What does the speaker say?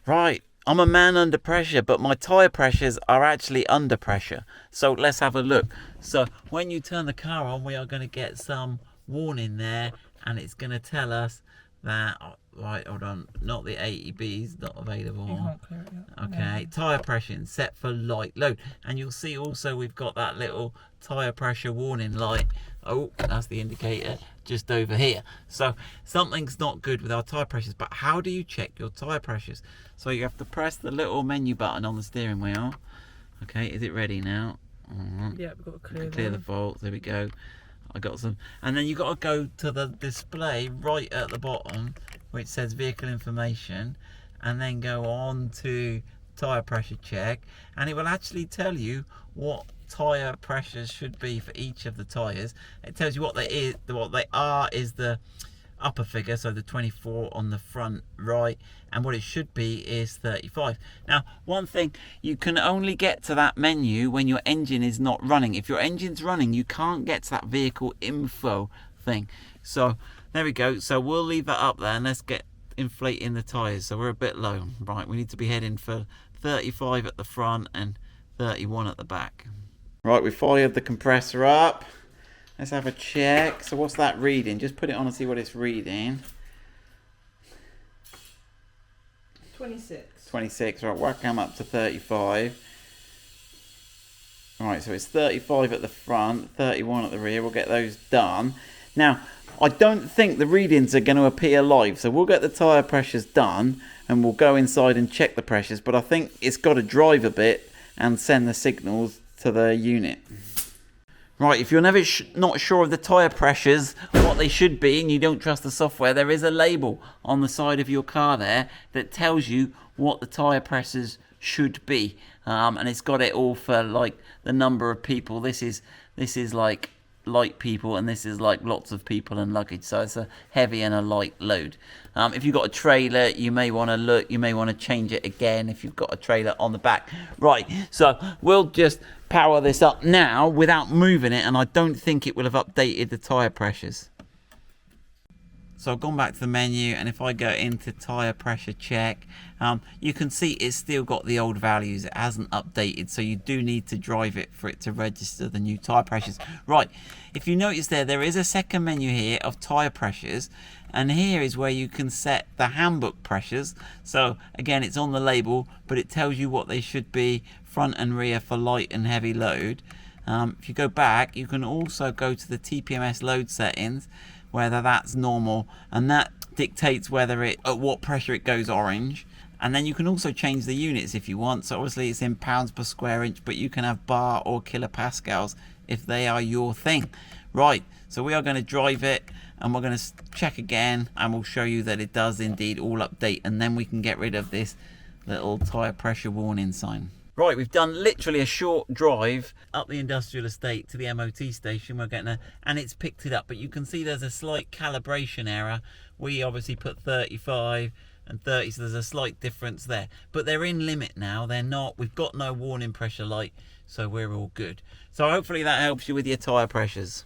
Right, I'm a man under pressure, but my tyre pressures are actually under pressure. So let's have a look. So when you turn the car on, we are going to get some warning there, and it's going to tell us that, right, hold on, not the 80B's, not available. You can't clear it yet. Okay, tyre pressure set for light load. And you'll see also we've got that little tyre pressure warning light. Oh, that's the indicator just over here. So something's not good with our tyre pressures. But how do you check your tyre pressures? So you have to press the little menu button on the steering wheel. Okay, is it ready now? Yeah, we've got to clear the fault. There we go. I got some. And then you've got to go to the display right at the bottom which says vehicle information, and then go on to tyre pressure check, and it will actually tell you what tyre pressures should be for each of the tyres. It tells you what they are is the upper figure, so the 24 on the front right, and what it should be is 35. Now, one thing, you can only get to that menu when your engine is not running. If your engine's running, you can't get to that vehicle info thing. So there we go. So we'll leave that up there, and let's get inflating the tyres. So we're a bit low. Right, we need to be heading for 35 at the front and 31 at the back. Right, we fired the compressor up. Let's have a check. So what's that reading? Just put it on and see what it's reading. 26. 26. Right, we'll come up to 35. Right, so it's 35 at the front, 31 at the rear. We'll get those done. Now, I don't think the readings are going to appear live, so we'll get the tyre pressures done and we'll go inside and check the pressures, but I think it's got to drive a bit and send the signals to the unit. Right, if you're never not sure of the tyre pressures, what they should be, and you don't trust the software, there is a label on the side of your car there that tells you what the tyre pressures should be, and it's got it all for like the number of people. This is like light people, and this is like lots of people and luggage, so it's a heavy and a light load. If you've got a trailer, you may want to change it again if you've got a trailer on the back. Right, so we'll just power this up now without moving it, and I don't think it will have updated the tyre pressures. So I've gone back to the menu, and if I go into tyre pressure check, you can see it's still got the old values. It hasn't updated, so you do need to drive it for it to register the new tyre pressures. Right, if you notice there is a second menu here of tyre pressures, and here is where you can set the handbook pressures. So again, it's on the label, but it tells you what they should be front and rear for light and heavy load. If you go back, you can also go to the TPMS load settings, whether that's normal, and that dictates whether at what pressure it goes orange. And then you can also change the units if you want. So obviously it's in pounds per square inch, but you can have bar or kilopascals if they are your thing. Right, so we are going to drive it, and we're going to check again, and we'll show you that it does indeed all update, and then we can get rid of this little tyre pressure warning sign. Right, we've done literally a short drive up the industrial estate to the MOT station. We're getting and it's picked it up, but you can see there's a slight calibration error. We obviously put 35 and 30, so there's a slight difference there, but they're in limit now. They're not, we've got no warning pressure light, so we're all good. So hopefully that helps you with your tyre pressures.